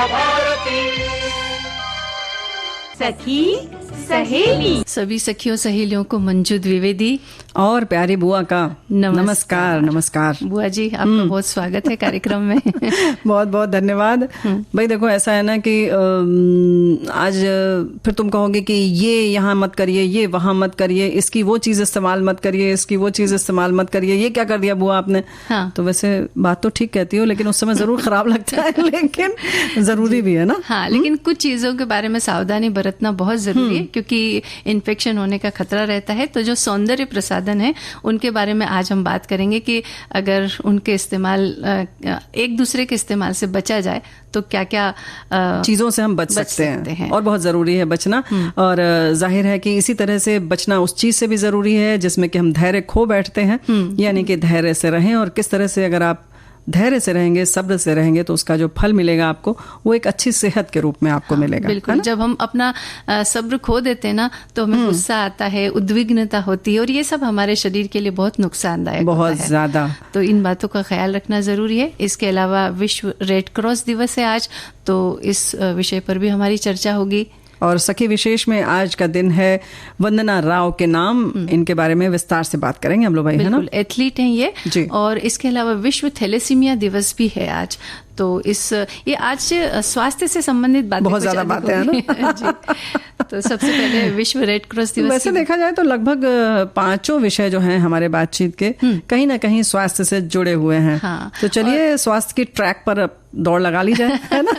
भारती। सखी सहेली। सभी सखियों सहेलियों को मंजू द्विवेदी और प्यारी बुआ का नमस्कार। नमस्कार बुआ जी, आपका बहुत स्वागत है कार्यक्रम में। बहुत बहुत धन्यवाद। भाई देखो, ऐसा है ना कि आज फिर तुम कहोगे कि ये यहाँ मत करिए, ये वहां मत करिए, इसकी वो चीज इस्तेमाल मत करिए, इसकी वो चीज इस्तेमाल मत करिए, ये क्या कर दिया बुआ आपने। हाँ। तो वैसे बात तो ठीक कहती हो, लेकिन उस समय जरूर खराब लगता है, लेकिन जरूरी भी है ना। हाँ, लेकिन कुछ चीजों के बारे में सावधानी बरतना बहुत जरूरी है, क्योंकि इन्फेक्शन होने का खतरा रहता है। तो जो सौंदर्य प्रसाधन है उनके बारे में आज हम बात करेंगे कि अगर उनके इस्तेमाल एक दूसरे के इस्तेमाल से बचा जाए तो क्या क्या चीजों से हम बच सकते हैं और बहुत जरूरी है बचना। और जाहिर है कि इसी तरह से बचना उस चीज से भी जरूरी है जिसमें कि हम धैर्य खो बैठते हैं, यानी कि धैर्य से रहें। और किस तरह से अगर आप धैर्य से रहेंगे, सब्र से रहेंगे, तो उसका जो फल मिलेगा आपको वो एक अच्छी सेहत के रूप में आपको मिलेगा। बिल्कुल। जब हम अपना सब्र खो देते हैं ना, तो हमें गुस्सा आता है, उद्विग्नता होती है, और ये सब हमारे शरीर के लिए बहुत नुकसानदायक बहुत होता है। ज्यादा। तो इन बातों का ख्याल रखना जरूरी है। इसके अलावा विश्व रेड क्रॉस दिवस है आज, तो इस विषय पर भी हमारी चर्चा होगी। और सखी विशेष में आज का दिन है वंदना राव के नाम, इनके बारे में विस्तार से बात करेंगे हम लोग भाई, है ना। एथलीट हैं ये जी। और इसके अलावा विश्व थैलेसीमिया दिवस भी है आज। तो ये आज स्वास्थ्य से संबंधित बातें, बहुत ज्यादा बातें हैं ना। जी। तो सबसे पहले विश्व रेड क्रॉस दिवस। वैसे देखा जाए तो लगभग पांचों विषय जो हैं हमारे बातचीत के कहीं ना कहीं स्वास्थ्य से जुड़े हुए हैं। हाँ। तो चलिए स्वास्थ्य की ट्रैक पर दौड़ लगा ली जाए, है ना।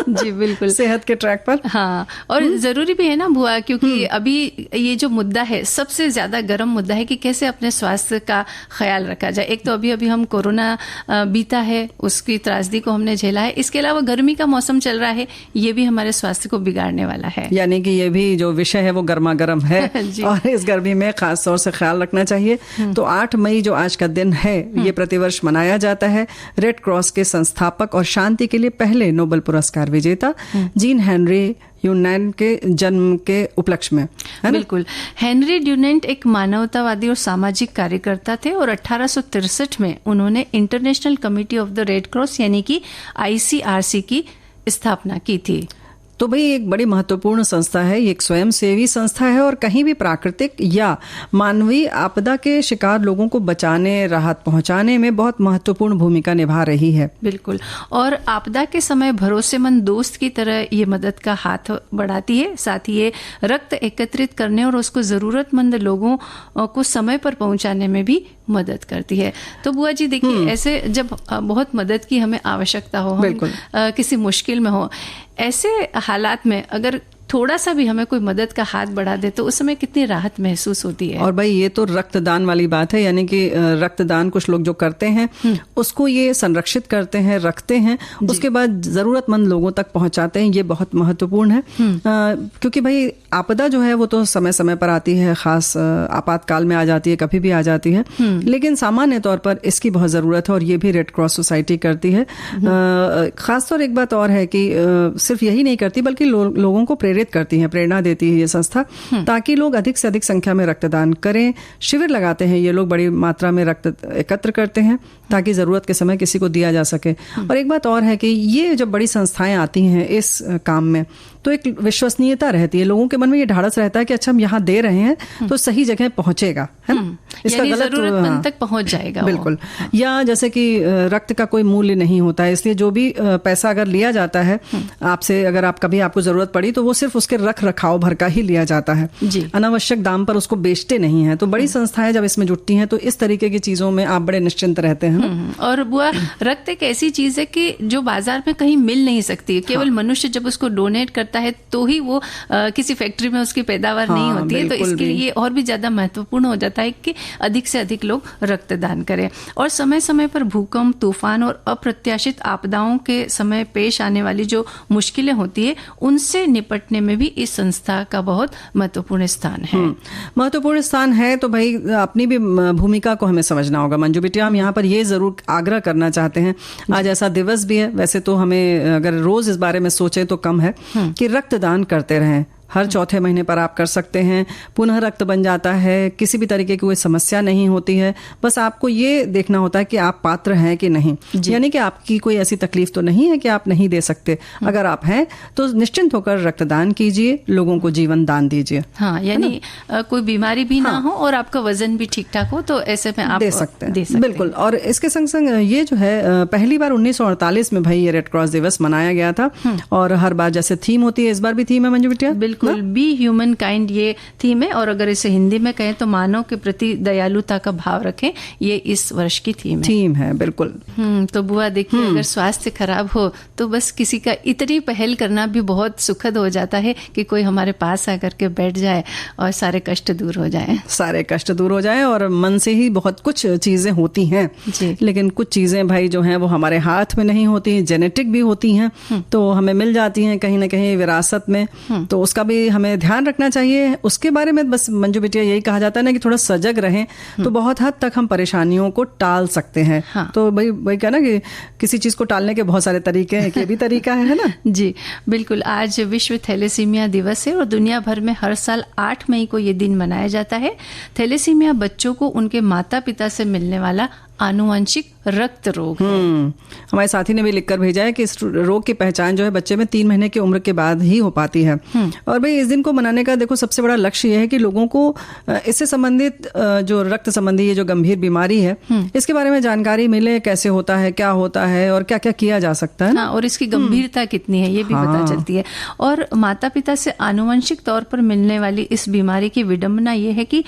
जी बिल्कुल, सेहत के ट्रैक पर। हाँ, और जरूरी भी है ना बुआ, क्योंकि अभी ये जो मुद्दा है सबसे ज्यादा गर्म मुद्दा है कि कैसे अपने स्वास्थ्य का ख्याल रखा जाए। एक तो अभी हम कोरोना बीता है, उसकी त्रासदी को हमने झेला है। इसके अलावा गर्मी का मौसम चल रहा है, ये भी हमारे स्वास्थ्य को बिगाड़ने वाला है। यानी कि ये भी जो विषय है वो गर्मा गर्म है। और इस गर्मी में खास तौर से ख्याल रखना चाहिए। तो 8 मई जो आज का दिन है, ये प्रतिवर्ष मनाया जाता है रेड क्रॉस के संस्थापक और शांति के लिए पहले नोबेल पुरस्कार विजेता जीन हेनरी ड्यूनेंट के जन्म के उपलक्ष्य में, है ना? बिल्कुल। हेनरी ड्यूनेंट एक मानवतावादी और सामाजिक कार्यकर्ता थे और 1863 में उन्होंने international committee of the red cross यानी कि ICRC की स्थापना की थी। तो भाई एक बड़ी महत्वपूर्ण संस्था है, ये एक स्वयंसेवी संस्था है और कहीं भी प्राकृतिक या मानवीय आपदा के शिकार लोगों को बचाने, राहत पहुंचाने में बहुत महत्वपूर्ण भूमिका निभा रही है। बिल्कुल। और आपदा के समय भरोसेमंद दोस्त की तरह ये मदद का हाथ बढ़ाती है। साथ ही ये रक्त एकत्रित करने और उसको जरूरतमंद लोगों को समय पर पहुंचाने में भी मदद करती है। तो बुआ जी देखिए, ऐसे जब बहुत मदद की हमें आवश्यकता हो, हम किसी मुश्किल में हो, ऐसे हालात में अगर थोड़ा सा भी हमें कोई मदद का हाथ बढ़ा दे तो उस समय कितनी राहत महसूस होती है। और भाई ये तो रक्तदान वाली बात है, यानी कि रक्तदान कुछ लोग जो करते हैं उसको ये संरक्षित करते हैं, रखते हैं, उसके बाद जरूरतमंद लोगों तक पहुंचाते हैं। ये बहुत महत्वपूर्ण है। क्योंकि भाई आपदा जो है वो तो समय समय पर आती है, खास आपातकाल में आ जाती है, कभी भी आ जाती है, लेकिन सामान्य तौर पर इसकी बहुत जरूरत है और ये भी रेड क्रॉस सोसाइटी करती है। खासतौर एक बात और है कि सिर्फ यही नहीं करती बल्कि लोगों को प्रेरित करती है, प्रेरणा देती है ये संस्था, ताकि लोग अधिक से अधिक संख्या में रक्तदान करें। शिविर लगाते हैं ये लोग, बड़ी मात्रा में रक्त एकत्र करते हैं ताकि जरूरत के समय किसी को दिया जा सके। और एक बात और है कि ये जब बड़ी संस्थाएं आती हैं इस काम में तो एक विश्वसनीयता रहती है, लोगों के मन में ये ढाढ़स रहता है कि अच्छा हम यहाँ दे रहे हैं तो सही जगह पहुंचेगा, है ना, इसका गलत जरूरतमंद तक पहुंच जाएगा। बिल्कुल। या जैसे कि रक्त का कोई मूल्य नहीं होता है, इसलिए जो भी पैसा अगर लिया जाता है आपसे, अगर आपको जरूरत पड़ी तो वो सिर्फ उसके रख रखाव भर का ही लिया जाता है, अनावश्यक दाम पर उसको बेचते नहीं है। तो बड़ी संस्थाएं जब इसमें जुटती हैं तो इस तरीके की चीजों में आप बड़े निश्चिंत रहते हैं। और बुआ, रक्त एक ऐसी चीज है कि जो बाजार में कहीं मिल नहीं सकती, केवल मनुष्य जब उसको डोनेट करता है तो ही वो किसी फैक्ट्री में उसकी पैदावार नहीं होती है। तो इसके लिए और भी ज्यादा महत्वपूर्ण हो जाता है कि अधिक से अधिक लोग रक्तदान करें। और समय समय पर भूकंप, तूफान और अप्रत्याशित आपदाओं के समय पेश आने वाली जो मुश्किलें होती है उनसे निपटने में भी इस संस्था का बहुत महत्वपूर्ण स्थान है। महत्वपूर्ण स्थान है तो भाई अपनी भी भूमिका को हमें समझना होगा। मंजू बिटिया, हम यहाँ पर ये जरूर आग्रह करना चाहते हैं, आज ऐसा दिवस भी है, वैसे तो हमें अगर रोज इस बारे में सोचें तो कम है, कि रक्तदान करते रहें। हर चौथे महीने पर आप कर सकते हैं। पुनः रक्त बन जाता है, किसी भी तरीके की कोई समस्या नहीं होती है। बस आपको ये देखना होता है कि आप पात्र हैं कि नहीं, यानी कि आपकी कोई ऐसी तकलीफ तो नहीं है कि आप नहीं दे सकते। अगर आप हैं तो निश्चिंत होकर रक्तदान कीजिए, लोगों को जीवन दान दीजिए। हाँ, यानी कोई बीमारी भी ना हो और आपका वजन भी ठीक ठाक हो तो ऐसे में आप दे सकते हैं। बिल्कुल। और इसके संग संग ये जो है पहली बार 1948 में भाई ये रेड क्रॉस दिवस मनाया गया था, और हर बार जैसे थीम होती है, इस बार भी थीम है मंजू बिटिया? बिल्कुल, बी ह्यूमन काइंड ये थीम है, और अगर इसे हिंदी में कहें तो मानव के प्रति दयालुता का भाव रखें, ये इस वर्ष की थीम है। बिल्कुल। तो बुआ देखिए, अगर स्वास्थ्य खराब हो तो बस किसी का इतनी पहल करना भी बहुत सुखद हो जाता है कि कोई हमारे पास आकर के बैठ जाए और सारे कष्ट दूर हो जाए, और मन से ही बहुत कुछ चीजें होती हैं। लेकिन कुछ चीजें भाई जो हैं वो हमारे हाथ में नहीं होती, जेनेटिक भी होती हैं, तो हमें मिल जाती हैं कहीं ना कहीं विरासत में, तो उसका भी हमें ध्यान रखना चाहिए। उसके बारे में बस मंजू बिटिया यही कहा जाता है ना कि थोड़ा सजग रहें, तो बहुत हद तक हम परेशानियों को टाल सकते हैं। तो भाई क्या ना कि किसी चीज को टालने के बहुत सारे तरीके हैं, ये भी तरीका है ना? जी बिल्कुल। आज विश्व थैलेसीमिया दिवस है और दुनिया भर में हर साल 8 मई को ये दिन मनाया जाता है। थैलेसीमिया बच्चों को उनके माता पिता से मिलने वाला आनुवंशिक रक्त रोग है। हमारे साथी ने भी लिखकर भेजा है कि इस रोग की पहचान जो है बच्चे में 3 महीने की उम्र के बाद ही हो पाती है। और भाई इस दिन को मनाने का देखो सबसे बड़ा लक्ष्य यह है कि लोगों को इससे संबंधित जो रक्त संबंधी ये जो गंभीर बीमारी है इसके बारे में जानकारी मिले, कैसे होता है, क्या होता है और क्या क्या किया जा सकता है। और इसकी गंभीरता कितनी है ये भी पता चलती है। और माता पिता से आनुवंशिक तौर पर मिलने वाली इस बीमारी की विडंबना ये है कि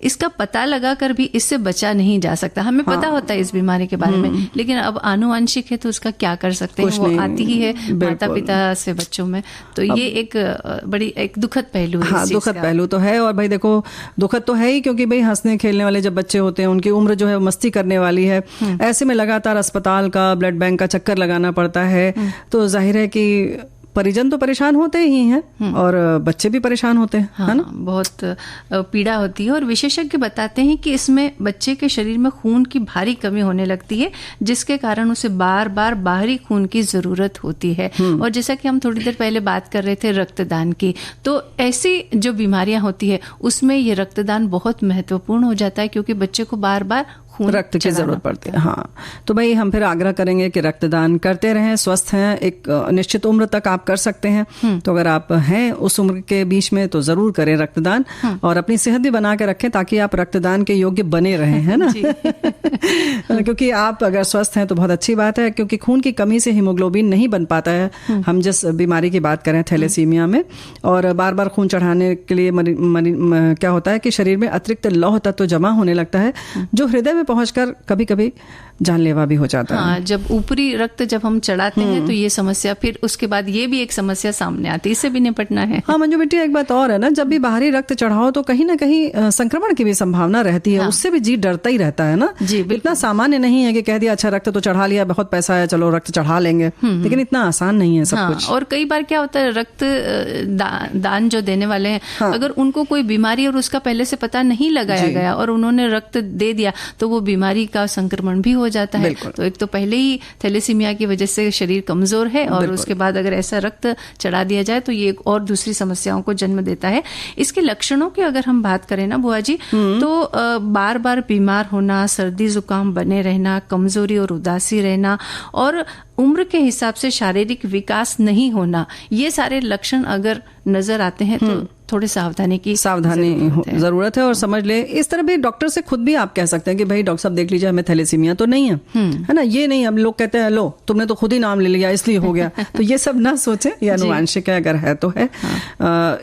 इसका पता लगा कर भी इससे बचा नहीं जा सकता। हमें पता होता है इस बीमारी के बारे में, लेकिन अब आनुवंशिक है तो उसका क्या कर सकते हैं, वो आती ही है माता पिता से बच्चों में। तो ये एक बड़ी एक दुखद पहलू है। हाँ, दुखद पहलू तो है। और भाई देखो दुखद तो है ही, क्योंकि भाई हंसने खेलने वाले जब बच्चे होते हैं उनकी उम्र जो है मस्ती करने वाली है, ऐसे में लगातार अस्पताल का, ब्लड बैंक का चक्कर लगाना पड़ता है, तो जाहिर है कि परिजन तो परेशान होते ही हैं और बच्चे भी परेशान होते हैं। हाँ, है ना? बहुत पीड़ा होती है। और विशेषज्ञ बताते हैं कि इसमें बच्चे के शरीर में खून की भारी कमी होने लगती है, जिसके कारण उसे बार बार बाहरी खून की जरूरत होती है। और जैसा कि हम थोड़ी देर पहले बात कर रहे थे रक्तदान की, तो ऐसी जो बीमारियां होती है उसमें ये रक्तदान बहुत महत्वपूर्ण हो जाता है, क्योंकि बच्चे को बार बार रक्त की जरूरत पड़ती है। हाँ, तो भाई हम फिर आग्रह करेंगे कि रक्तदान करते रहें, स्वस्थ हैं, एक निश्चित उम्र तक आप कर सकते हैं। तो अगर आप हैं उस उम्र के बीच में तो जरूर करें रक्तदान, और अपनी सेहत भी बना के रखें ताकि आप रक्तदान के योग्य बने रहें, है ना? क्योंकि आप अगर स्वस्थ हैं तो बहुत अच्छी बात है, क्योंकि खून की कमी से हीमोग्लोबिन नहीं बन पाता है। हम जिस बीमारी की बात करें थैलेसीमिया में, और बार बार खून चढ़ाने के लिए क्या होता है कि शरीर में अतिरिक्त लौह तत्व जमा होने लगता है, जो हृदय पहुंचकर कभी कभी जानलेवा भी हो जाता है। हाँ, जब ऊपरी रक्त जब हम चढ़ाते हैं तो ये समस्या, फिर उसके बाद ये भी एक समस्या सामने आती है, इससे भी निपटना है। हाँ मंजू बेटी, एक बात और है ना, जब भी बाहरी रक्त चढ़ाओ तो कहीं ना कहीं संक्रमण की भी संभावना रहती है। हाँ। उससे भी जी डरता ही रहता है ना। जी, इतना सामान्य नहीं है कि कह दिया अच्छा रक्त तो चढ़ा लिया, बहुत पैसा है, चलो रक्त चढ़ा लेंगे, लेकिन इतना आसान नहीं है सब कुछ। और कई बार क्या होता है, रक्त दान जो देने वाले हैं, अगर उनको कोई बीमारी और उसका पहले से पता नहीं लगाया गया और उन्होंने रक्त दे दिया तो वो बीमारी का संक्रमण भी हो जाता है। तो एक तो पहले ही थैलेसीमिया की वजह से शरीर कमजोर है, और उसके बाद अगर ऐसा रक्त चढ़ा दिया जाए तो ये एक और दूसरी समस्याओं को जन्म देता है। इसके लक्षणों की अगर हम बात करें ना बुआ जी, तो बार बार बीमार होना, सर्दी जुकाम बने रहना, कमजोरी और उदासी रहना, और उम्र के हिसाब से शारीरिक विकास नहीं होना, ये सारे लक्षण अगर नजर आते हैं तो थोड़ी सावधानी जरूरत है। और समझ ले, इस तरह भी डॉक्टर से खुद भी आप कह सकते हैं कि भाई डॉक्टर साहब देख लीजिए हमें थैलेसीमिया तो नहीं है, है ना? ये नहीं, हम लोग कहते हैं लो तुमने तो खुद ही नाम ले लिया इसलिए हो गया, तो ये सब ना सोचे, ये अनुवांशिक है, अगर है तो है।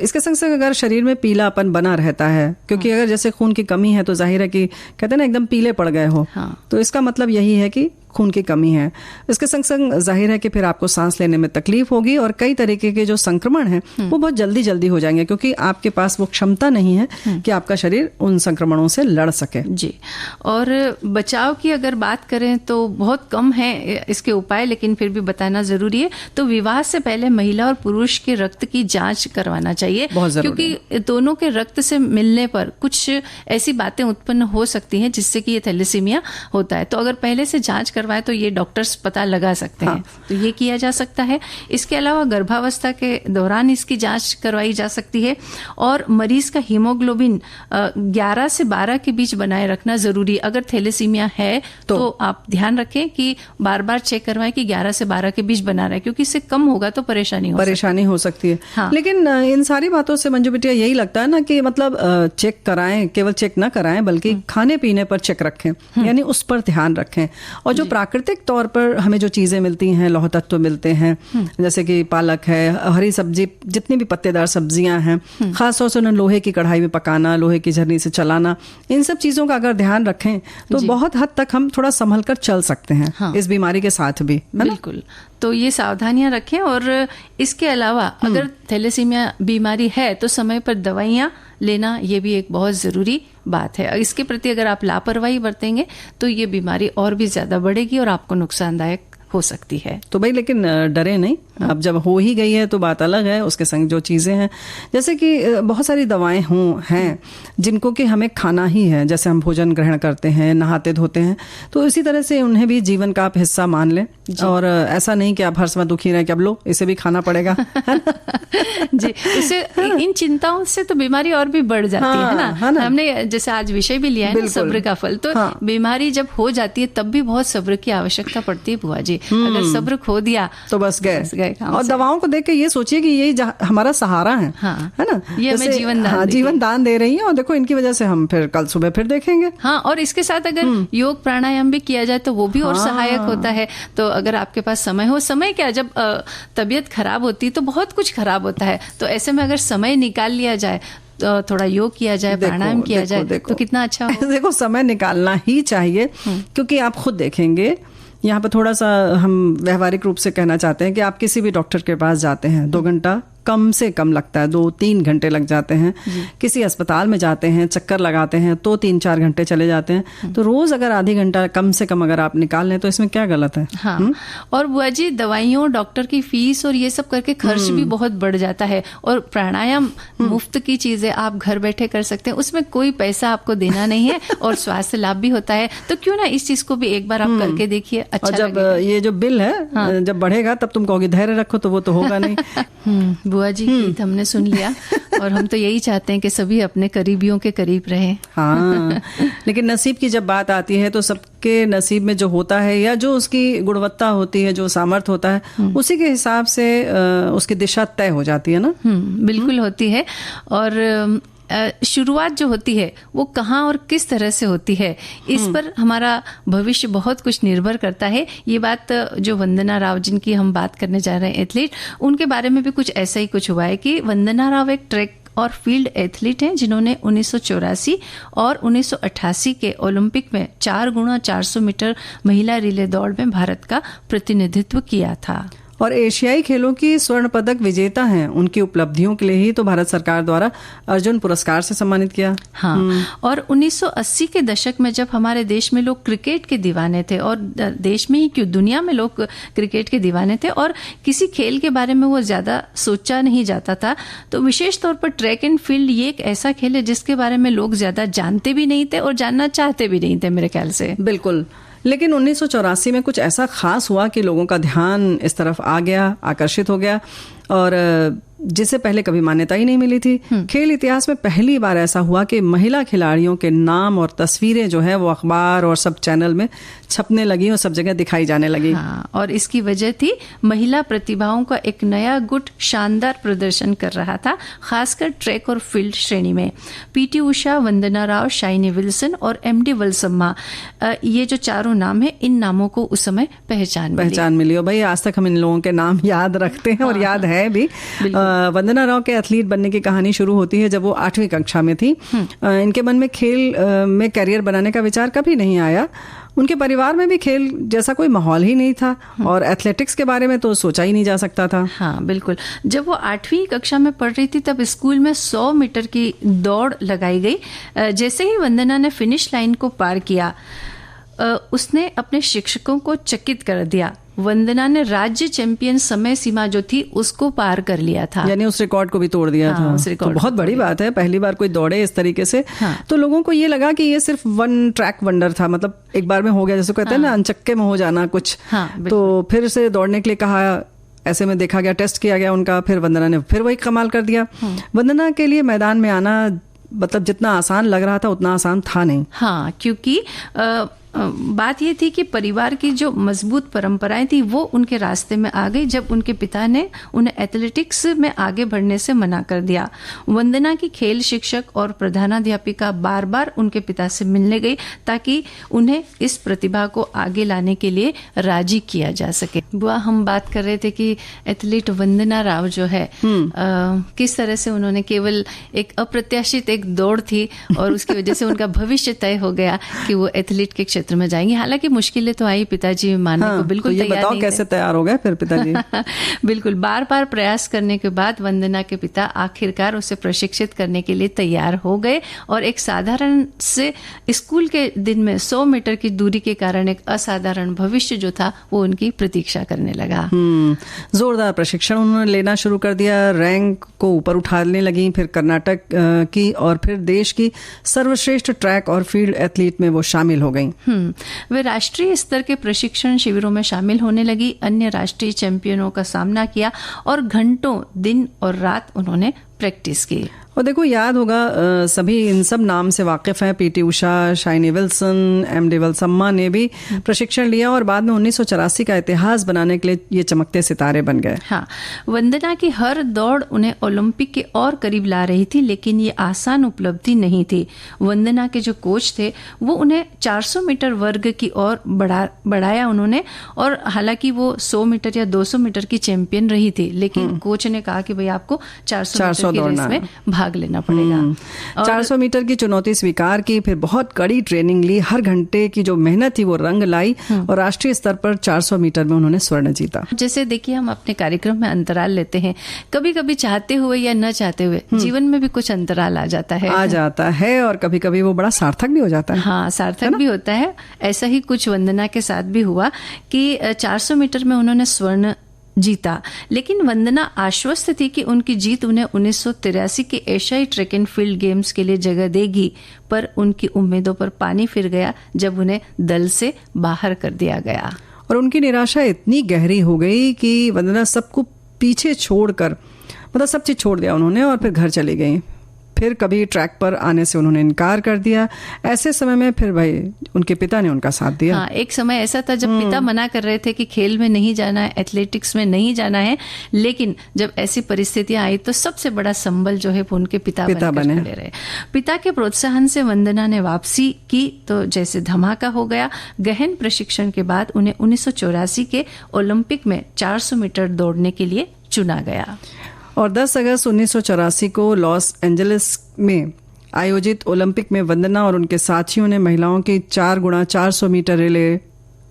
इसके संग संग अगर शरीर में पीलापन बना रहता है, क्योंकि अगर जैसे खून की कमी है तो जाहिर है कि कहते हैं ना एकदम पीले पड़ गए हो, तो इसका मतलब यही है कि खून की कमी है। इसके संग संग जाहिर है कि फिर आपको सांस लेने में तकलीफ होगी, और कई तरीके के जो संक्रमण हैं वो बहुत जल्दी जल्दी हो जाएंगे, क्योंकि आपके पास वो क्षमता नहीं है कि आपका शरीर उन संक्रमणों से लड़ सके। जी, और बचाव की अगर बात करें तो बहुत कम है इसके उपाय, लेकिन फिर भी बताना जरूरी है। तो विवाह से पहले महिला और पुरुष के रक्त की जांच करवाना चाहिए, क्योंकि दोनों के रक्त से मिलने पर कुछ ऐसी बातें उत्पन्न हो सकती हैं जिससे कि ये थैलेसीमिया होता है। तो अगर पहले से जांच करवाएं तो ये डॉक्टर्स पता लगा सकते हैं। तो ये किया जा सकता है। इसके अलावा गर्भावस्था के दौरान इसकी जांच करवाई जा सकती है और मरीज का हीमोग्लोबिन 11 से 12 के बीच बनाए रखना जरूरी। अगर थैलेसीमिया है तो आप ध्यान रखें कि बार बार चेक करवाएं कि 11 से 12 के बीच बना रहा है, क्योंकि इससे कम होगा तो परेशानी हो सकती है। हाँ। लेकिन इन सारी बातों से मंजू बिटिया यही लगता है ना कि मतलब चेक कराएं, केवल चेक ना कराएं बल्कि खाने पीने पर चेक रखें, यानी उस पर ध्यान रखें। और जो प्राकृतिक तौर पर हमें जो चीजें मिलती हैं, लौह तत्व मिलते हैं, जैसे कि पालक है, हरी सब्जी, जितनी भी पत्तेदार सब्जियां हैं, खासतौर से उन्हें लोहे की कढ़ाई में पकाना, लोहे की झरनी से चलाना, इन सब चीजों का अगर ध्यान रखें तो बहुत हद तक हम थोड़ा संभल कर चल सकते हैं। हाँ। इस बीमारी के साथ भी। बिल्कुल। तो ये सावधानियां रखें। और इसके अलावा अगर थैलेसीमिया बीमारी है तो समय पर दवाइयां लेना ये भी एक बहुत ज़रूरी बात है। इसके प्रति अगर आप लापरवाही बरतेंगे तो ये बीमारी और भी ज़्यादा बढ़ेगी और आपको नुकसानदायक हो सकती है। तो भाई लेकिन डरे नहीं, अब जब हो ही गई है तो बात अलग है। उसके संग जो चीज़ें हैं, जैसे कि बहुत सारी दवाएं हैं जिनको कि हमें खाना ही है, जैसे हम भोजन ग्रहण करते हैं, नहाते धोते हैं, तो इसी तरह से उन्हें भी जीवन का आप हिस्सा मान लें। और ऐसा नहीं कि आप हर समय दुखी रहें कि अब लो इसे भी खाना पड़ेगा। जी, इससे इन चिंताओं से तो बीमारी और भी बढ़ जाती है ना। हमने जैसे आज विषय भी लिया है ना, सब्र का फल। तो बीमारी जब हो जाती है तब भी बहुत सब्र की आवश्यकता पड़ती है बुआ जी। अगर सब्र खो दिया तो बस गए। और दवाओं को देख के ये सोचिए कि यही हमारा सहारा है। हाँ, है ना, ये हमें जीवन दान दे रही है। और देखो इनकी वजह से हम फिर कल सुबह फिर देखेंगे। हाँ, और इसके साथ अगर योग प्राणायाम भी किया जाए तो वो भी और सहायक होता है। तो अगर आपके पास समय हो, समय क्या, जब तबीयत खराब होती है तो बहुत कुछ खराब होता है, तो ऐसे में अगर समय निकाल लिया जाए, थोड़ा योग किया जाए, प्राणायाम किया जाए तो कितना अच्छा हो। देखो समय निकालना ही चाहिए, क्योंकि आप खुद देखेंगे, यहाँ पर थोड़ा सा हम व्यवहारिक रूप से कहना चाहते हैं कि आप किसी भी डॉक्टर के पास जाते हैं, 2 घंटा कम से कम लगता है, 2-3 घंटे लग जाते हैं। किसी अस्पताल में जाते हैं, चक्कर लगाते हैं तो 3-4 घंटे चले जाते हैं। तो रोज अगर आधी घंटा कम से कम अगर आप निकाल लें तो इसमें क्या गलत है। हाँ। और बुआ जी, दवाइयों, डॉक्टर की फीस और ये सब करके खर्च भी बहुत बढ़ जाता है। और प्राणायाम मुफ्त की चीज है, आप घर बैठे कर सकते हैं, उसमें कोई पैसा आपको देना नहीं है और स्वास्थ्य लाभ भी होता है। तो क्यों ना इस चीज को भी एक बार आप करके देखिए, अच्छा और जब ये जो बिल है जब बढ़ेगा तब तुम कहोगे धैर्य रखो, तो वो तो होगा नहीं। बुआ जी गीत हमने सुन लिया और हम तो यही चाहते हैं कि सभी अपने करीबियों के करीब रहें। हाँ, लेकिन नसीब की जब बात आती है तो सबके नसीब में जो होता है या जो उसकी गुणवत्ता होती है, जो सामर्थ्य होता है, उसी के हिसाब से उसकी दिशा तय हो जाती है ना। बिल्कुल होती है। और शुरुआत जो होती है वो कहाँ और किस तरह से होती है, इस पर हमारा भविष्य बहुत कुछ निर्भर करता है। ये बात जो वंदना राव, जिनकी हम बात करने जा रहे हैं, एथलीट, उनके बारे में भी कुछ ऐसा ही कुछ हुआ है कि वंदना राव एक ट्रैक और फील्ड एथलीट हैं जिन्होंने 1984 और 1988 के ओलंपिक में 4x400 मीटर महिला रिले दौड़ में भारत का प्रतिनिधित्व किया था। और एशियाई खेलों की स्वर्ण पदक विजेता हैं। उनकी उपलब्धियों के लिए ही तो भारत सरकार द्वारा अर्जुन पुरस्कार से सम्मानित किया। हाँ, और 1980 के दशक में जब हमारे देश में लोग क्रिकेट के दीवाने थे, और देश में ही क्यों, दुनिया में लोग क्रिकेट के दीवाने थे और किसी खेल के बारे में वो ज्यादा सोचा नहीं जाता था, तो विशेष तौर पर ट्रैक एंड फील्ड ये एक ऐसा खेल है जिसके बारे में लोग ज्यादा जानते भी नहीं थे और जानना चाहते भी नहीं थे, मेरे ख्याल से। बिल्कुल। लेकिन 1984 में कुछ ऐसा खास हुआ कि लोगों का ध्यान इस तरफ आ गया, आकर्षित हो गया, और जिसे पहले कभी मान्यता ही नहीं मिली थी। खेल इतिहास में पहली बार ऐसा हुआ कि महिला खिलाड़ियों के नाम और तस्वीरें जो है वो अखबार और सब चैनल में छपने लगी और सब जगह दिखाई जाने लगी। हाँ, और इसकी वजह थी महिला प्रतिभाओं का एक नया गुट शानदार प्रदर्शन कर रहा था, खासकर ट्रैक और फील्ड श्रेणी में। पीटी उषा, वंदना राव, शाइनी विल्सन और एमडी वल्सम्मा, ये जो चारों नाम है, इन नामों को उस समय पहचान मिली। और भाई आज तक हम इन लोगों के नाम याद रखते हैं और याद है भी। वंदना राव के एथलीट बनने की कहानी शुरू होती है जब वो 8वीं कक्षा में थी। इनके मन में खेल में करियर बनाने का विचार कभी नहीं आया। उनके परिवार में भी खेल जैसा कोई माहौल ही नहीं था और एथलेटिक्स के बारे में तो सोचा ही नहीं जा सकता था। हाँ, बिल्कुल। जब वो 8वीं कक्षा में पढ़ रही थी तब स्कूल में 100 मीटर की दौड़ लगाई गई। जैसे ही वंदना ने फिनिश लाइन को पार किया, उसने अपने शिक्षकों को चकित कर दिया। वंदना ने राज्य चैंपियन समय सीमा जो थी उसको पार कर लिया था, यानी उस रिकॉर्ड को भी तोड़ दिया था। उस रिकॉर्ड तो बहुत बड़ी बात है, पहली बार कोई दौड़े इस तरीके से। तो लोगों को ये लगा कि ये सिर्फ वन ट्रैक वंडर था, मतलब एक बार में हो गया, जैसे कहते हैं ना अनचक्के में हो जाना कुछ। तो फिर से दौड़ने के लिए कहा, ऐसे में देखा गया, टेस्ट किया गया उनका, फिर वंदना ने फिर वही कमाल कर दिया। वंदना के लिए मैदान में आना मतलब जितना आसान लग रहा था उतना आसान था नहीं। हाँ, क्योंकि बात ये थी कि परिवार की जो मजबूत परंपराएं थी वो उनके रास्ते में आ गई जब उनके पिता ने उन्हें एथलेटिक्स में आगे बढ़ने से मना कर दिया। वंदना की खेल शिक्षक और प्रधानाध्यापिका बार बार उनके पिता से मिलने गई ताकि उन्हें इस प्रतिभा को आगे लाने के लिए राजी किया जा सके। बुआ, हम बात कर रहे थे कि एथलीट वंदना राव जो है किस तरह से उन्होंने केवल एक अप्रत्याशित एक दौड़ थी और उसकी वजह से उनका भविष्य तय हो गया कि वो एथलीट के क्षेत्र में जाएंगी। हालांकि मुश्किलें तो आई, पिताजी मानने को बिल्कुल तो तैयार नहीं थे। कैसे तैयार हो गए फिर पिताजी? बिल्कुल, बार बार प्रयास करने के बाद वंदना के पिता आखिरकार उसे प्रशिक्षित करने के लिए तैयार हो गए और एक साधारण से स्कूल के दिन में 100 मीटर की दूरी के कारण एक असाधारण भविष्य जो था वो उनकी प्रतीक्षा करने लगा। जोरदार प्रशिक्षण उन्होंने लेना शुरू कर दिया, रैंक को ऊपर उठाने लगी, फिर कर्नाटक की और फिर देश की सर्वश्रेष्ठ ट्रैक और फील्ड एथलीट में वो शामिल हो गई। वे राष्ट्रीय स्तर के प्रशिक्षण शिविरों में शामिल होने लगी, अन्य राष्ट्रीय चैंपियनों का सामना किया और घंटों दिन और रात उन्होंने प्रैक्टिस की। और देखो, याद होगा सभी इन सब नाम से वाकिफ हैं, PT Usha, shiny Wilson, M डेवलसम्मा ने भी प्रशिक्षण लिया और बाद में 1984 का इतिहास बनाने के लिए ये चमकते सितारे बन गए। हाँ, वंदना की हर दौड़ उन्हें ओलंपिक के और करीब ला रही थी, लेकिन ये आसान उपलब्धि नहीं थी। वंदना के जो कोच थे वो उन्हें 400 मीटर वर्ग की ओर बढ़ाया उन्होंने, और हालांकि वो 100 मीटर या 200 मीटर की चैंपियन रही थी, लेकिन कोच ने कहा कि भाई आपको 400 मीटर की रेस में भाग लेना पड़ेगा। 400 मीटर की चुनौती स्वीकार की, फिर बहुत कड़ी ट्रेनिंग ली, हर घंटे की जो मेहनत थी वो रंग लाई और राष्ट्रीय स्तर पर 400 मीटर में उन्होंने स्वर्ण जीता। जैसे देखिए, हम अपने कार्यक्रम में अंतराल लेते हैं, कभी कभी चाहते हुए या न चाहते हुए जीवन में भी कुछ अंतराल आ जाता है और कभी कभी वो बड़ा सार्थक भी हो जाता है। हाँ, सार्थक भी होता है। ऐसा ही कुछ वंदना के साथ भी हुआ कि 400 मीटर में उन्होंने स्वर्ण जीता, लेकिन वंदना आश्वस्त थी कि उनकी जीत उन्हें 1983 के एशियाई ट्रैक एंड फील्ड गेम्स के लिए जगह देगी, पर उनकी उम्मीदों पर पानी फिर गया जब उन्हें दल से बाहर कर दिया गया। और उनकी निराशा इतनी गहरी हो गई कि वंदना सबको पीछे छोड़कर, मतलब सब चीज छोड़ दिया उन्होंने और फिर घर चली गई। फिर कभी ट्रैक पर आने से उन्होंने इनकार कर दिया। ऐसे समय में फिर भाई उनके पिता ने उनका साथ दिया। हाँ, एक समय ऐसा था जब पिता मना कर रहे थे कि खेल में नहीं जाना है, एथलेटिक्स में नहीं जाना है, लेकिन जब ऐसी परिस्थितियां आई तो सबसे बड़ा संबल जो है वो उनके पिता बने खड़े रहे। पिता के प्रोत्साहन से वंदना ने वापसी की तो जैसे धमाका हो गया। गहन प्रशिक्षण के बाद उन्हें 1984 के ओलंपिक में 400 मीटर दौड़ने के लिए चुना गया और 10 अगस्त 1984 को लॉस एंजलिस में आयोजित ओलंपिक में वंदना और उनके साथियों ने महिलाओं की 4x400 मीटर रिले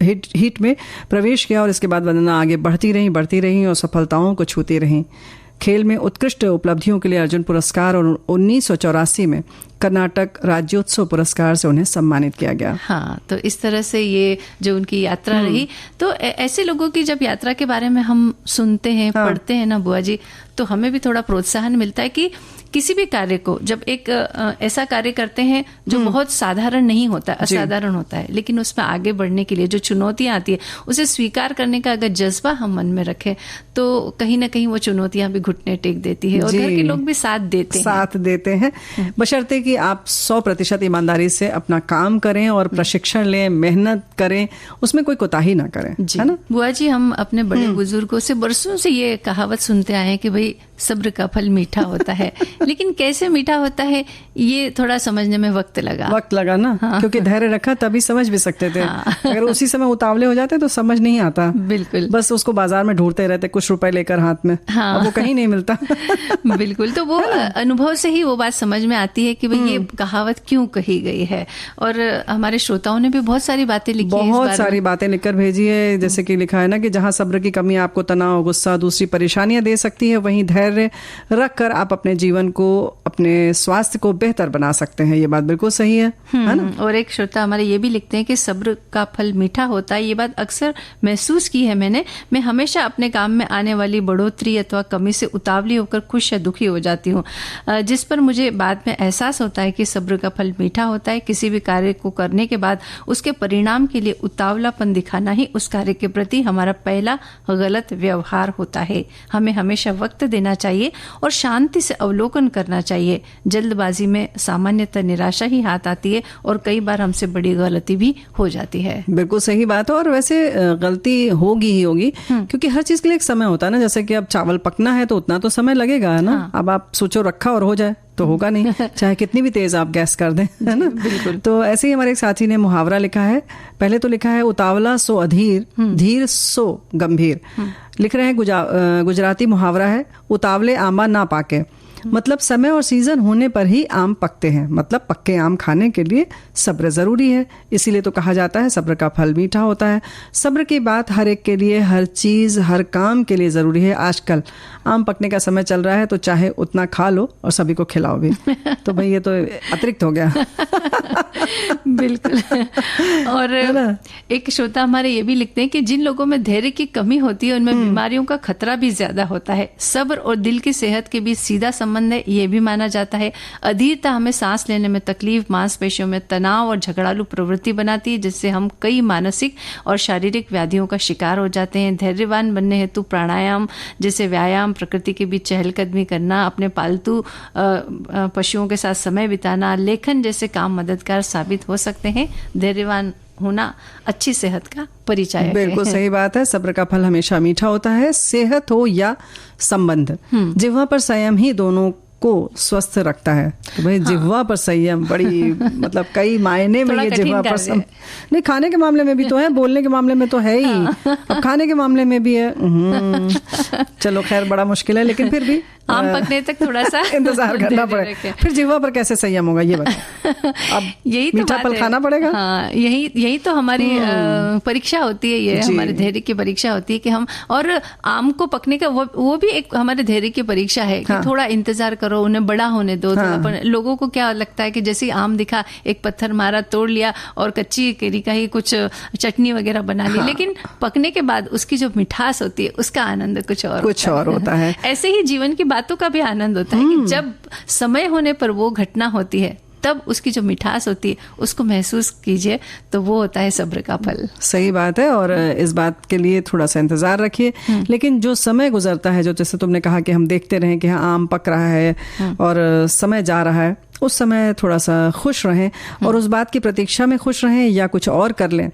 हीट में प्रवेश किया और इसके बाद वंदना आगे बढ़ती रही और सफलताओं को छूती रही। खेल में उत्कृष्ट उपलब्धियों के लिए अर्जुन पुरस्कार और 1984 में कर्नाटक राज्योत्सव पुरस्कार से उन्हें सम्मानित किया गया। हाँ, तो इस तरह से ये जो उनकी यात्रा रही, तो ऐसे लोगों की जब यात्रा के बारे में हम सुनते हैं, पढ़ते हैं ना बुआ जी, तो हमें भी थोड़ा प्रोत्साहन मिलता है कि किसी भी कार्य को जब एक ऐसा कार्य करते हैं जो बहुत साधारण नहीं होता, असाधारण होता है, लेकिन उसमें आगे बढ़ने के लिए जो चुनौतियां आती है उसे स्वीकार करने का अगर जज्बा हम मन में रखें तो कहीं ना कहीं वो चुनौतियां भी घुटने टेक देती है और घर के लोग भी साथ देते हैं बशर्ते कि आप 100% ईमानदारी से अपना काम करें और प्रशिक्षण लें, मेहनत करें, उसमें कोई कोताही ना करें, है ना बुआ जी। हम अपने बड़े बुजुर्गों से बरसों से ये कहावत सुनते आए हैं कि भाई सब्र का फल मीठा होता है, लेकिन कैसे मीठा होता है ये थोड़ा समझने में वक्त लगा ना। हाँ। क्योंकि धैर्य रखा तभी समझ भी सकते थे। हाँ। अगर उसी समय उतावले हो जाते तो समझ नहीं आता। बिल्कुल, बस उसको बाजार में ढूंढते रहते कुछ रुपए लेकर हाथ में। हाँ। अब वो कहीं नहीं मिलता। बिल्कुल, तो वो अनुभव से ही वो बात समझ में आती है कि भाई ये कहावत क्यों कही गई है। और हमारे श्रोताओं ने भी बहुत सारी बातें लिखी है, बहुत सारी बातें लिखकर भेजी है। जैसे कि लिखा है ना कि जहाँ सब्र की कमी आपको तनाव, गुस्सा, दूसरी परेशानियां दे सकती है, वहीं धैर्य धैर्य रख कर आप अपने जीवन को, अपने स्वास्थ्य को बेहतर बना सकते हैं। ये बात बिल्कुल सही है ना? और एक श्रोता हमारे ये भी लिखते हैं कि सब्र का फल मीठा होता है। ये बात अक्सर महसूस की है मैंने। मैं हमेशा अपने काम में आने वाली बढ़ोतरी अथवा कमी से उतावली होकर खुश या दुखी हो जाती हूँ, जिस पर मुझे बाद में एहसास होता है कि सब्र का फल मीठा होता है। किसी भी कार्य को करने के बाद उसके परिणाम के लिए उतावलापन दिखाना ही उस कार्य के प्रति हमारा पहला गलत व्यवहार होता है। हमें हमेशा वक्त देना चाहिए और शांति से अवलोकन करना चाहिए। जल्दबाजी में सामान्यतः निराशा ही हाथ आती है और कई बार हमसे बड़ी गलती भी हो जाती है। बिल्कुल सही बात है। और वैसे गलती होगी ही होगी, क्योंकि हर चीज के लिए एक समय होता है ना। जैसे कि अब चावल पकना है तो उतना तो समय लगेगा, है ना? हाँ। अब आप सोचो रखा और हो जाए तो होगा नहीं, चाहे कितनी भी तेज आप गैस कर दें, है ना? बिल्कुल। तो ऐसे ही हमारे एक साथी ने मुहावरा लिखा है। पहले तो लिखा है उतावला सो अधीर, धीर सो गंभीर। लिख रहे हैं गुजराती मुहावरा है उतावले आंबा ना पाके, मतलब समय और सीजन होने पर ही आम पकते हैं। मतलब पक्के आम खाने के लिए सब्र जरूरी है। इसीलिए तो कहा जाता है सब्र का फल मीठा होता है। सब्र की बात हर एक के लिए, हर चीज, हर काम के लिए जरूरी है। आजकल आम पकने का समय चल रहा है तो चाहे उतना खा लो और सभी को खिलाओ भी। तो भाई ये तो अतिरिक्त हो गया। बिल्कुल। और एक श्रोता हमारे ये भी लिखते हैं कि जिन लोगों में धैर्य की कमी होती है उनमें बीमारियों का खतरा भी ज्यादा होता है। सब्र और दिल की सेहत के बीच सीधा संबंध है, ये भी माना जाता है। अधीरता हमें सांस लेने में तकलीफ, मांसपेशियों में तनाव और झगड़ालू प्रवृत्ति बनाती है, जिससे हम कई मानसिक और शारीरिक व्याधियों का शिकार हो जाते हैं। धैर्यवान बनने हेतु प्राणायाम जैसे व्यायाम, प्रकृति के बीच चहलकदमी करना, अपने पालतू पशुओं के साथ समय बिताना, लेखन जैसे काम मददगार साबित हो सकते हैं। धैर्यवान होना अच्छी सेहत का परिचय है। बिल्कुल सही बात है। सब्र का फल हमेशा मीठा होता है, सेहत हो या संबंध। जिह्वा पर संयम ही दोनों को स्वस्थ रखता है। तो भाई जिह्वा पर संयम बड़ी मतलब कई मायने में ये जिह्वा पर नहीं, खाने के मामले में भी तो है, बोलने के मामले में तो है ही, अब खाने के मामले में भी है। चलो खैर बड़ा मुश्किल है, लेकिन फिर भी आम पकने तक थोड़ा सा इंतजार करना पड़ेगा। फिर जिह्वा पर कैसे संयम होगा ये बताओ। अब यही तो मीठा फल खाना पड़ेगा। हाँ, यही तो हमारी परीक्षा होती है। ये हमारे धैर्य की परीक्षा होती है कि हम, और आम को पकने का वो भी एक हमारे धैर्य की परीक्षा है कि थोड़ा इंतजार करो, उन्हें बड़ा होने दो। तो लोगों को क्या लगता है कि जैसे ही आम दिखा, एक पत्थर मारा, तोड़ लिया और कच्ची केरी का ही कुछ चटनी वगैरह बना ली। लेकिन पकने के बाद उसकी जो मिठास होती है उसका आनंद कुछ और होता है। ऐसे ही जीवन की बातों का भी आनंद होता है कि जब समय होने पर वो घटना होती है तब उसकी जो मिठास होती है उसको महसूस कीजिए, तो वो होता है सब्र का फल। सही बात है। और इस बात के लिए थोड़ा सा इंतजार रखिए। लेकिन जो समय गुजरता है, जो जैसे तुमने कहा कि हम देखते रहें कि हाँ आम पक रहा है और समय जा रहा है, उस समय थोड़ा सा खुश रहें और उस बात की प्रतीक्षा में खुश रहें या कुछ और कर लें।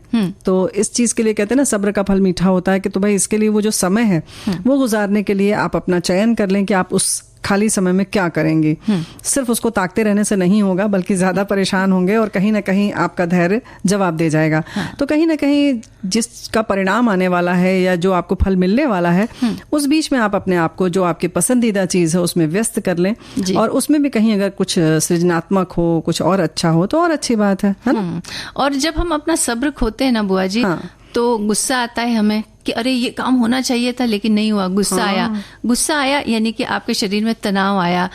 तो इस चीज के लिए कहते हैं ना सब्र का फल मीठा होता है, कि तो भाई इसके लिए वो जो समय है वो गुजारने के लिए आप अपना चयन कर लें कि आप उस खाली समय में क्या करेंगे। सिर्फ उसको ताकते रहने से नहीं होगा, बल्कि ज्यादा परेशान होंगे और कहीं ना कहीं आपका धैर्य जवाब दे जाएगा। तो कहीं ना कहीं जिसका परिणाम आने वाला है या जो आपको फल मिलने वाला है, उस बीच में आप अपने आप को, जो आपकी पसंदीदा चीज है उसमें व्यस्त कर लें। और उसमें भी कहीं अगर कुछ सृजनात्मक हो, कुछ और अच्छा हो तो और अच्छी बात है ना? और जब हम अपना सब्र खोते हैं ना बुआ जी, तो गुस्सा आता है हमें कि अरे ये काम होना चाहिए था लेकिन नहीं हुआ। गुस्सा आया यानी कि आपके शरीर में तनाव आया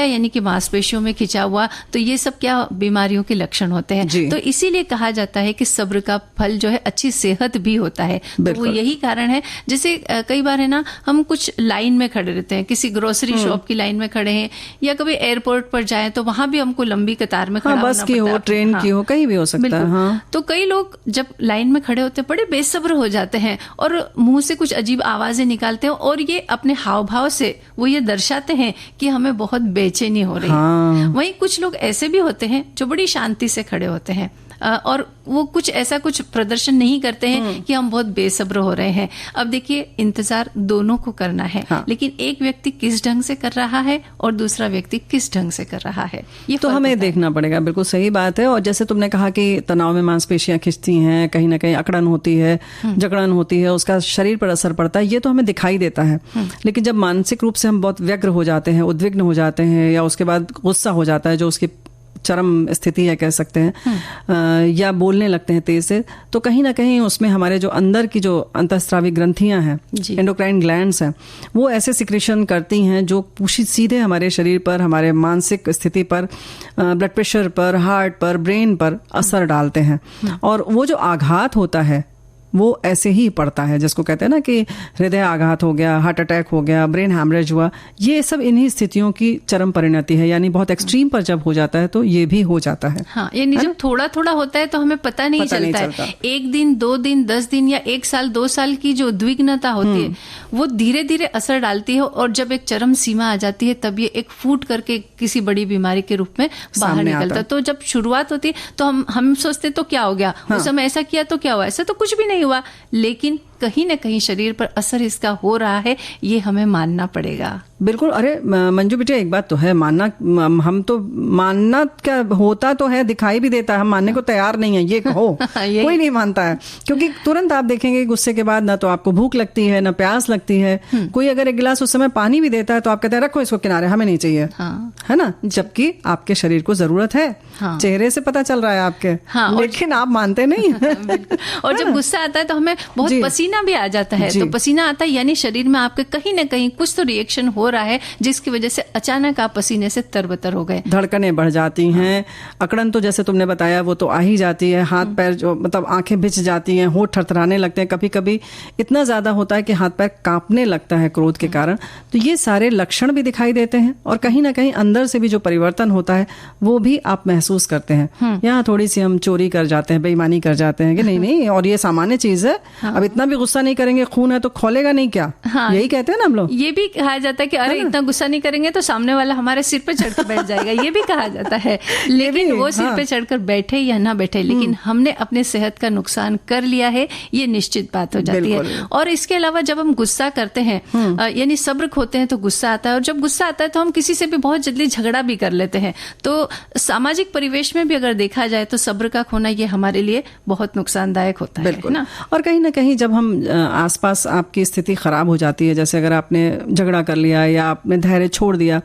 यानी कि मांसपेशियों में खिंचा हुआ। तो ये सब क्या बीमारियों के लक्षण होते हैं। तो इसीलिए कहा जाता है कि सब्र का फल जो है अच्छी सेहत भी होता है। तो वो यही कारण है। जैसे कई बार है ना, हम कुछ लाइन में खड़े रहते हैं, किसी ग्रोसरी शॉप की लाइन में खड़े हैं, या कभी एयरपोर्ट पर जाएं तो वहां भी हमको लंबी कतार में खड़ा होना पड़ता है। बस की हो, ट्रेन की हो, कहीं भी हो सकता है। तो कई लोग जब लाइन में खड़े होते हैं बड़े बेसब्र हो जाते हैं और मुंह से कुछ अजीब आवाजें निकालते हैं, और ये अपने हाव भाव से वो ये दर्शाते हैं कि हमें बहुत बेचैनी हो रही है। वहीं कुछ लोग ऐसे भी होते हैं जो बड़ी शांति से खड़े होते हैं और वो कुछ ऐसा कुछ प्रदर्शन नहीं करते हैं कि हम बहुत बेसब्र हो रहे हैं। अब देखिए, इंतजार दोनों को करना है, लेकिन एक व्यक्ति किस ढंग से कर रहा है और दूसरा व्यक्ति किस ढंग से कर रहा है, ये तो हमें देखना पड़ेगा। बिल्कुल सही बात है। और जैसे तुमने कहा कि तनाव में मांसपेशियां खिंचती हैं, कहीं ना कहीं अकड़न होती है, जकड़न होती है, उसका शरीर पर असर पड़ता है, ये तो हमें दिखाई देता है। लेकिन जब मानसिक रूप से हम बहुत व्यग्र हो जाते हैं, उद्विग्न हो जाते हैं, या उसके बाद गुस्सा हो जाता है जो उसकी चरम स्थिति है कह सकते हैं, या बोलने लगते हैं तेज से, तो कहीं ना कहीं उसमें हमारे जो अंदर की जो अंतःस्रावी ग्रंथियां हैं, एंडोक्राइन ग्लैंड्स हैं, वो ऐसे सिक्रेशन करती हैं जो सीधे हमारे शरीर पर, हमारे मानसिक स्थिति पर, ब्लड प्रेशर पर, हार्ट पर, ब्रेन पर असर डालते हैं। और वो जो आघात होता है वो ऐसे ही पड़ता है, जिसको कहते हैं ना कि हृदय आघात हो गया, हार्ट अटैक हो गया, ब्रेन हैमरेज हुआ, ये सब इन्हीं स्थितियों की चरम परिणति है। यानी बहुत एक्सट्रीम पर जब हो जाता है तो ये भी हो जाता है। हाँ, यानी जब थोड़ा थोड़ा होता है तो हमें पता नहीं चलता है। 1 दिन 2 दिन 10 दिन या 1 साल 2 साल की जो उद्विग्नता होती है वो धीरे धीरे असर डालती है, और जब एक चरम सीमा आ जाती है तब ये एक फूट करके किसी बड़ी बीमारी के रूप में बाहर निकलता है। तो जब शुरुआत होती तो हम सोचते तो क्या हो गया, उस समय ऐसा किया तो क्या हुआ, ऐसा तो कुछ भी नहीं हुआ, लेकिन कहीं ना कहीं शरीर पर असर इसका हो रहा है, ये हमें मानना पड़ेगा। बिल्कुल। अरे मंजू बेटे, एक बात तो है, मानना, हम तो मानना क्या होता तो है, दिखाई भी देता है, हम मानने को तैयार नहीं है, ये कहो कोई नहीं मानता है, क्योंकि तुरंत आप देखेंगे गुस्से के बाद ना तो आपको भूख लगती है ना प्यास लगती है। कोई अगर एक गिलास उस समय पानी भी देता है तो आप कहते हैं रखो इसको किनारे, हमें नहीं चाहिए, है ना, जबकि आपके शरीर को जरूरत है। चेहरे से पता चल रहा है आपके, लेकिन आप मानते नहीं। और जब गुस्सा आता है तो हमें बहुत पसीना भी आ जाता है, तो पसीना आता है यानी शरीर में आपके कहीं ना कहीं कुछ तो रिएक्शन हो रहा है, जिसकी वजह से अचानक आप पसीने से तरबतर हो गए, धड़कनें बढ़ जाती हैं, अकड़न तो जैसे तुमने बताया वो तो आ ही जाती है, हाथ पैर जो मतलब आंखें भिज जाती हैं, होंठ थरथराने लगते हैं, कभी कभी इतना ज्यादा होता है कि हाथ पैर कांपने लगता है क्रोध के कारण। तो ये सारे लक्षण भी दिखाई देते हैं, और कहीं ना कहीं अंदर से भी जो परिवर्तन होता है वो भी आप महसूस करते हैं। यहाँ थोड़ी सी हम चोरी कर जाते हैं, बेईमानी कर जाते हैं कि नहीं और ये सामान्य चीज है, अब इतना भी गुस्सा नहीं करेंगे, खून है तो खोलेगा नहीं क्या, यही कहते हैं ना हम लोग। ये भी कहा जाता है कि अरे इतना गुस्सा नहीं करेंगे तो सामने वाला हमारे सिर पे चढ़कर बैठ जाएगा, ये भी कहा जाता है। लेकिन वो सिर पे चढ़कर बैठे या ना बैठे, लेकिन हमने अपने सेहत का नुकसान कर लिया है, ये निश्चित बात हो जाती है। और इसके अलावा जब हम गुस्सा करते हैं, यानी सब्र खोते हैं तो गुस्सा आता है, और जब गुस्सा आता है तो हम किसी से भी बहुत जल्दी झगड़ा भी कर लेते हैं। तो सामाजिक परिवेश में भी अगर देखा जाए तो सब्र का खोना ये हमारे लिए बहुत नुकसानदायक होता है ना। और कहीं ना कहीं जब हम आसपास आपकी स्थिति खराब हो जाती है, जैसे अगर आपने झगड़ा कर लिया या आपने धैर्य छोड़ दिया,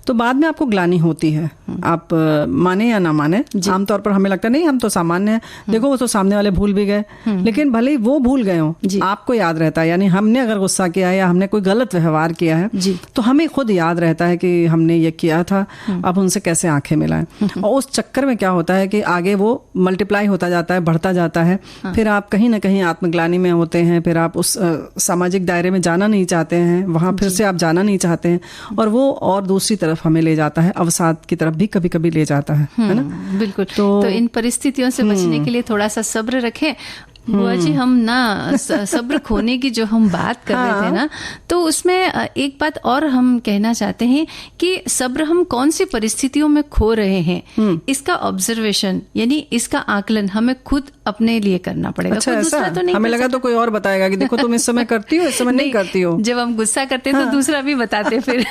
तो बाद में आपको ग्लानि होती है, आप माने या ना माने। आमतौर पर हमें लगता है नहीं हम तो सामान्य है, देखो वो तो सामने वाले भूल भी गए, लेकिन भले ही वो भूल गए हो, आपको याद रहता है। यानी हमने अगर गुस्सा किया है या हमने कोई गलत व्यवहार किया है तो हमें खुद याद रहता है कि हमने ये किया था, अब उनसे कैसे आंखें मिलाएं। और उस चक्कर में क्या होता है कि आगे वो मल्टीप्लाई होता जाता है, बढ़ता जाता है, फिर आप कहीं ना कहीं आत्मग्लानि में होते हैं, फिर आप उस सामाजिक दायरे में जाना नहीं चाहते हैं, वहां फिर से आप जाना नहीं चाहते हैं, और वो और दूसरी तरफ हमें ले जाता है, अवसाद की तरफ भी कभी कभी ले जाता है ना। बिल्कुल। तो इन परिस्थितियों से बचने के लिए थोड़ा सा सब्र रखें। बुआ जी, हम ना सब्र खोने की जो हम बात कर रहे थे ना, तो उसमें एक बात और हम कहना चाहते हैं कि सब्र हम कौन सी परिस्थितियों में खो रहे हैं, इसका ऑब्जर्वेशन यानी इसका आकलन हमें खुद अपने लिए करना पड़ेगा। अच्छा, कोई दूसरा तो नहीं, हमें लगा तो कोई और बताएगा कि देखो तुम इस समय करती हो, इस समय नहीं करती हो। जब हम गुस्सा करते हैं तो दूसरा भी बताते फिर।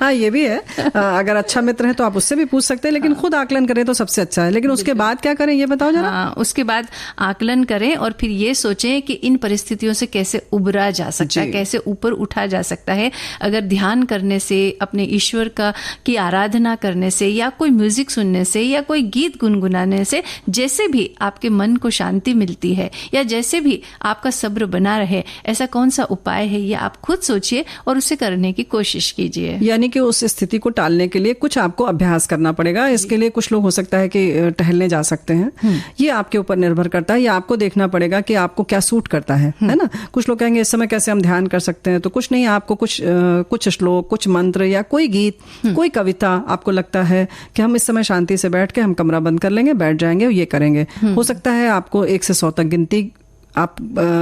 हाँ, ये भी है। अगर अच्छा मित्र है तो आप उससे भी पूछ सकते हैं, लेकिन खुद आकलन करें तो सबसे अच्छा है। लेकिन उसके बाद क्या करें ये बताओ जरा। उसके बाद आकलन करें और फिर ये सोचें कि इन परिस्थितियों से कैसे उबरा जा सकता है, कैसे ऊपर उठा जा सकता है। अगर ध्यान करने से, अपने ईश्वर की आराधना करने से, या कोई म्यूजिक सुनने से, या कोई गीत गुनगुनाने से, जैसे भी आपके मन को शांति मिलती है, या जैसे भी आपका सब्र बना रहे, ऐसा कौन सा उपाय है ये आप खुद सोचिए और उसे करने की कोशिश कीजिए। यानी कि उस स्थिति को टालने के लिए कुछ आपको अभ्यास करना पड़ेगा। इसके लिए कुछ लोग हो सकता है कि टहलने जा सकते हैं, ये आपके ऊपर निर्भर करता है। या आपको देखना पड़ेगा कि आपको क्या सूट करता है ना। कुछ लोग कहेंगे इस समय कैसे हम ध्यान कर सकते हैं, तो कुछ नहीं, आपको कुछ श्लोक, कुछ मंत्र या कोई गीत, कोई कविता आपको लगता है कि हम इस समय शांति से बैठ के हम कमरा बंद कर लेंगे, बैठ जाएंगे और ये करेंगे। हो सकता है आपको 1 से 100 तक गिनती आप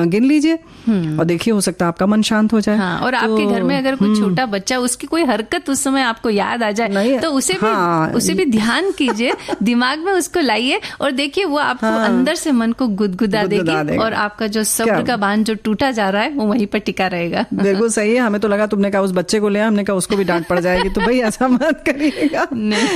गिन लीजिए और देखिए, हो सकता है आपका मन शांत हो जाए। हाँ, और आपके घर में अगर कोई छोटा बच्चा, उसकी कोई हरकत उस समय आपको याद आ जाए तो उसे भी ध्यान कीजिए, दिमाग में उसको लाइए और देखिए वो आपको अंदर से मन को गुदगुदा देगी और आपका जो सब्र का बांध जो टूटा जा रहा है वो वहीं पर टिका रहेगा। बिल्कुल सही है। हमें तो लगा तुमने कहा उस बच्चे को ले, हमने कहा उसको भी डांट पड़ जाएगी, तो भाई ऐसा मत करिएगा।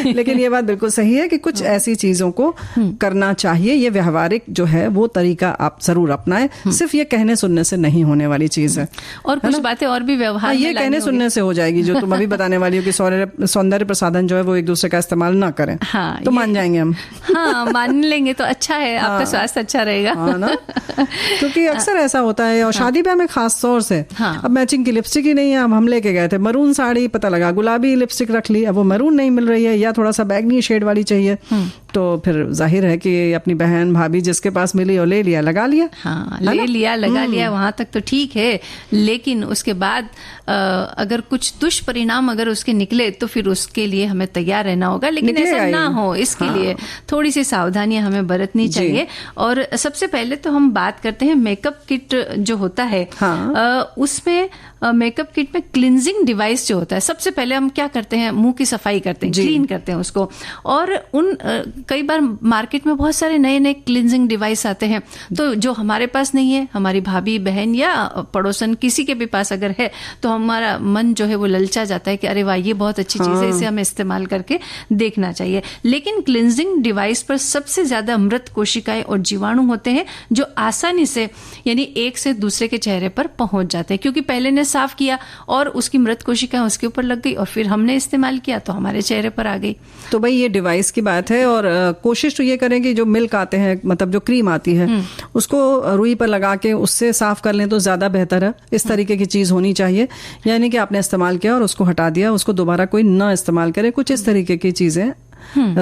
लेकिन ये बात बिल्कुल सही है कि कुछ ऐसी चीजों को करना चाहिए। ये व्यवहारिक जो है वो तरीका आप जरूर अपनाएं। सिर्फ ये कहने सुनने से नहीं होने वाली चीज है, और कुछ बातें और भी व्यवहार में ये कहने सुनने से हो जाएगी। जो तुम अभी बताने वाली हो कि सौंदर्य प्रसाधन जो है वो एक दूसरे का इस्तेमाल ना करें, हाँ, तो मान जाएंगे हम। हाँ, मान लेंगे तो अच्छा है, आपका स्वास्थ्य अच्छा रहेगा। हाँ ना, क्योंकि अक्सर ऐसा होता है, और शादी ब्याह में खास तौर से। अब मैचिंग की लिपस्टिक ही नहीं है, अब हम लेके गए थे मरून साड़ी, पता लगा गुलाबी लिपस्टिक रख ली, अब वो मरून नहीं मिल रही है या थोड़ा सा बैगनी शेड वाली चाहिए, तो फिर जाहिर है कि अपनी बहन भाभी जिसके पास मिली और ले लिया, लगा लिया। हाँ, ले लिया, लगा लिया, वहां तक तो ठीक है, लेकिन उसके बाद अगर कुछ दुष्परिणाम अगर उसके निकले तो फिर उसके लिए हमें तैयार रहना होगा। लेकिन ऐसा ना हो, इसके लिए थोड़ी सी सावधानियां हमें बरतनी चाहिए। और सबसे पहले तो हम बात करते हैं मेकअप किट जो होता है, उसमें मेकअप किट में क्लिनजिंग डिवाइस जो होता है, सबसे पहले हम क्या करते हैं, मुंह की सफाई करते हैं, क्लीन करते हैं उसको। और उन कई बार मार्केट में बहुत सारे नए नए क्लिनजिंग डिवाइस आते हैं, तो जो हमारे पास नहीं है, हमारी भाभी बहन या पड़ोसन किसी के भी पास अगर है, तो हमारा मन जो है वो ललचा जाता है कि अरे वाह, ये बहुत अच्छी चीज है, इसे हमें इस्तेमाल करके देखना चाहिए। लेकिन क्लिनजिंग डिवाइस पर सबसे ज्यादा मृत कोशिकाएं और जीवाणु होते हैं, जो आसानी से यानी एक से दूसरे के चेहरे पर पहुंच जाते हैं, क्योंकि पहले ने साफ किया और उसकी मृत कोशिकाएं उसके ऊपर लग गई, और फिर हमने इस्तेमाल किया तो हमारे चेहरे पर आ गई। तो भाई ये डिवाइस की बात है, और कोशिश तो ये करें कि जो मिल्क आते हैं, मतलब जो क्रीम आती है, उसको रुई पर लगा के उससे साफ कर लें तो ज्यादा बेहतर है। इस तरीके की चीज होनी चाहिए, यानी कि आपने इस्तेमाल किया और उसको हटा दिया, उसको दोबारा कोई ना इस्तेमाल करे। कुछ इस तरीके की चीजें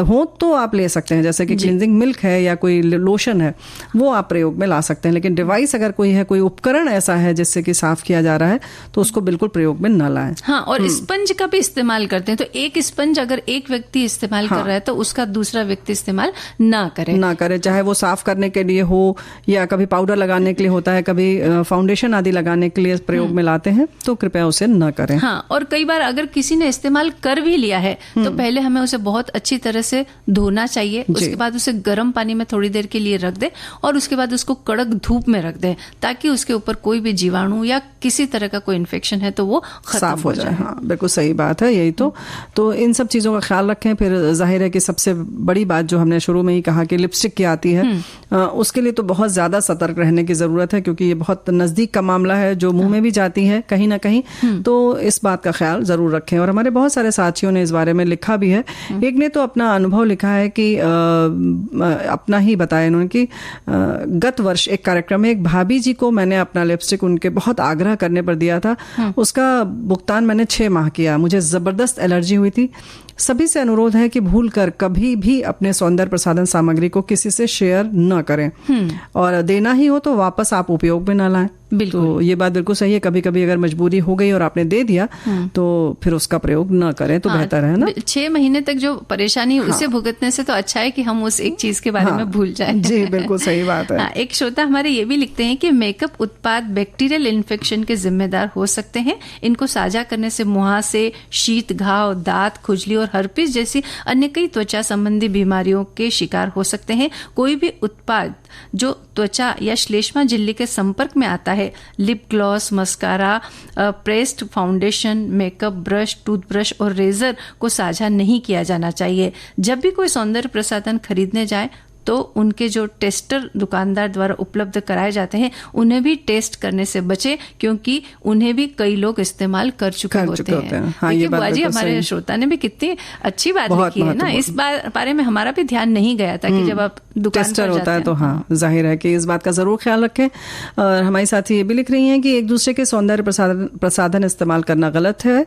हो तो आप ले सकते हैं, जैसे कि क्लींजिंग मिल्क है या कोई लोशन है, वो आप प्रयोग में ला सकते हैं। लेकिन डिवाइस अगर कोई है, कोई उपकरण ऐसा है जिससे कि साफ किया जा रहा है, तो उसको बिल्कुल प्रयोग में न लाएं। हाँ, और स्पंज का भी इस्तेमाल करते हैं, तो एक स्पंज अगर एक व्यक्ति इस्तेमाल कर रहा है तो उसका दूसरा व्यक्ति इस्तेमाल ना करे, चाहे वो साफ करने के लिए हो या कभी पाउडर लगाने के लिए होता है, कभी फाउंडेशन आदि लगाने के लिए प्रयोग में लाते हैं, तो कृपया उसे न करें। हाँ, और कई बार अगर किसी ने इस्तेमाल कर भी लिया है तो पहले हमें उसे बहुत अच्छी तरह से धोना चाहिए, उसके बाद उसे गर्म पानी में थोड़ी देर के लिए रख दे, और उसके बाद उसको कड़क धूप में रख दे, ताकि उसके ऊपर कोई भी जीवाणु या किसी तरह का कोई इन्फेक्शन है तो वो साफ हो जाए। हाँ, बिल्कुल सही बात है, यही तो इन सब चीजों का ख्याल रखें। फिर जाहिर है कि सबसे बड़ी बात जो हमने शुरू में ही कहा कि लिपस्टिक की आती है, उसके लिए तो बहुत ज्यादा सतर्क रहने की जरूरत है, क्योंकि ये बहुत नजदीक का मामला है, जो मुंह में भी जाती है कहीं ना कहीं, तो इस बात का ख्याल जरूर रखें। और हमारे बहुत सारे साथियों ने इस बारे में लिखा भी है। एक ने तो अपना अनुभव लिखा है कि अपना ही बताया इन्होंने कि गत वर्ष एक कार्यक्रम में एक भाभी जी को मैंने अपना लिपस्टिक उनके बहुत आग्रह करने पर दिया था, उसका भुगतान मैंने 6 माह किया, मुझे जबरदस्त एलर्जी हुई थी। सभी से अनुरोध है कि भूलकर कभी भी अपने सौंदर्य प्रसाधन सामग्री को किसी से शेयर न करें, और देना ही हो तो वापस आप उपयोग में न लाएं। तो ये बात बिल्कुल सही है, कभी कभी अगर मजबूरी हो गई और आपने दे दिया तो फिर उसका प्रयोग न करें तो बेहतर है ना। 6 महीने तक जो परेशानी उसे भुगतने से तो अच्छा है कि हम उस एक चीज के बारे में भूल जाएं। जी बिल्कुल सही बात है। एक श्रोता हमारे ये भी लिखते हैं कि मेकअप उत्पाद बैक्टीरियल इन्फेक्शन के जिम्मेदार हो सकते हैं, इनको साझा करने से मुहासे, शीत घाव, दांत खुजली और हर्पिस जैसी अन्य कई त्वचा संबंधी बीमारियों के शिकार हो सकते हैं। कोई भी उत्पाद जो त्वचा या श्लेष्मा झिल्ली के संपर्क में आता है, lip gloss, mascara, pressed foundation, makeup brush, toothbrush और रेजर को साझा नहीं किया जाना चाहिए। जब भी कोई सौंदर्य प्रसाधन खरीदने जाए तो उनके जो टेस्टर दुकानदार द्वारा उपलब्ध कराए जाते हैं उन्हें भी टेस्ट करने से बचे, क्योंकि उन्हें भी कई लोग इस्तेमाल कर चुके होते हैं। हाँ, ये बात बुआ हमारे श्रोता ने भी कितनी अच्छी बात लिखी है ना, इस बारे में हमारा भी ध्यान नहीं गया था कि जब आप दुकान टेस्टर होता है तो हाँ जाहिर है कि इस बात का जरूर ख्याल रखें। और हमारी साथी ये भी लिख रही हैं कि एक दूसरे के सौंदर्य प्रसाधन इस्तेमाल करना गलत है,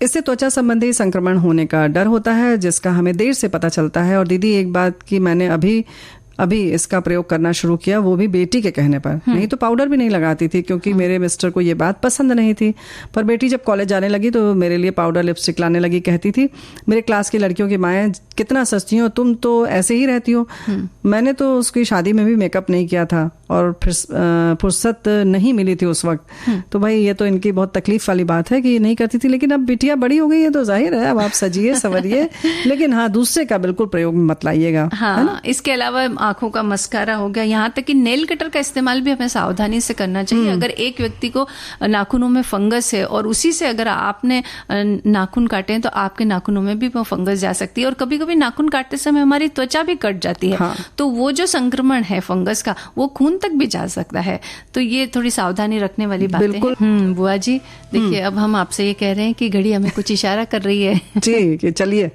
इससे त्वचा संबंधी संक्रमण होने का डर होता है, जिसका हमें देर से पता चलता है। और दीदी एक बात की मैंने अभी इसका प्रयोग करना शुरू किया, वो भी बेटी के कहने पर। नहीं तो पाउडर भी नहीं लगाती थी, क्योंकि मेरे मिस्टर को ये बात पसंद नहीं थी। पर बेटी जब कॉलेज जाने लगी तो मेरे लिए पाउडर लिपस्टिक लाने लगी, कहती थी मेरे क्लास की लड़कियों की माएँ कितना सस्ती हो, तुम तो ऐसे ही रहती हो। मैंने तो उसकी शादी में भी मेकअप नहीं किया था और फिर फुर्सत नहीं मिली थी उस वक्त। तो भाई ये तो इनकी बहुत तकलीफ वाली बात है कि ये नहीं करती थी, लेकिन अब बिटिया बड़ी हो गई है तो जाहिर है अब आप सजिए सवरिए, लेकिन हाँ दूसरे का बिल्कुल प्रयोग मत लाइएगा। हाँ, इसके अलावा आंखों का मस्कारा हो गया, यहाँ तक कि नेल कटर का इस्तेमाल भी हमें सावधानी से करना चाहिए। अगर एक व्यक्ति को नाखूनों में फंगस है और उसी से अगर आपने नाखून काटे हैं तो आपके नाखूनों में भी वो फंगस जा सकती है। और कभी कभी नाखून काटते समय हमारी त्वचा भी कट जाती है, तो वो जो संक्रमण है फंगस का वो खून तक भी जा सकता है। तो ये थोड़ी सावधानी रखने वाली बातें हैं। बुआ जी देखिए, अब हम आपसे ये कह रहे हैं कि घड़ी हमें कुछ इशारा कर रही है। ठीक है, चलिए।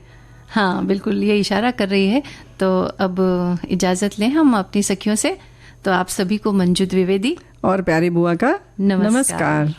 हाँ बिल्कुल, ये इशारा कर रही है। तो अब इजाजत लें हम अपनी सखियों से। तो आप सभी को मंजू द्विवेदी और प्यारी बुआ का नमस्कार।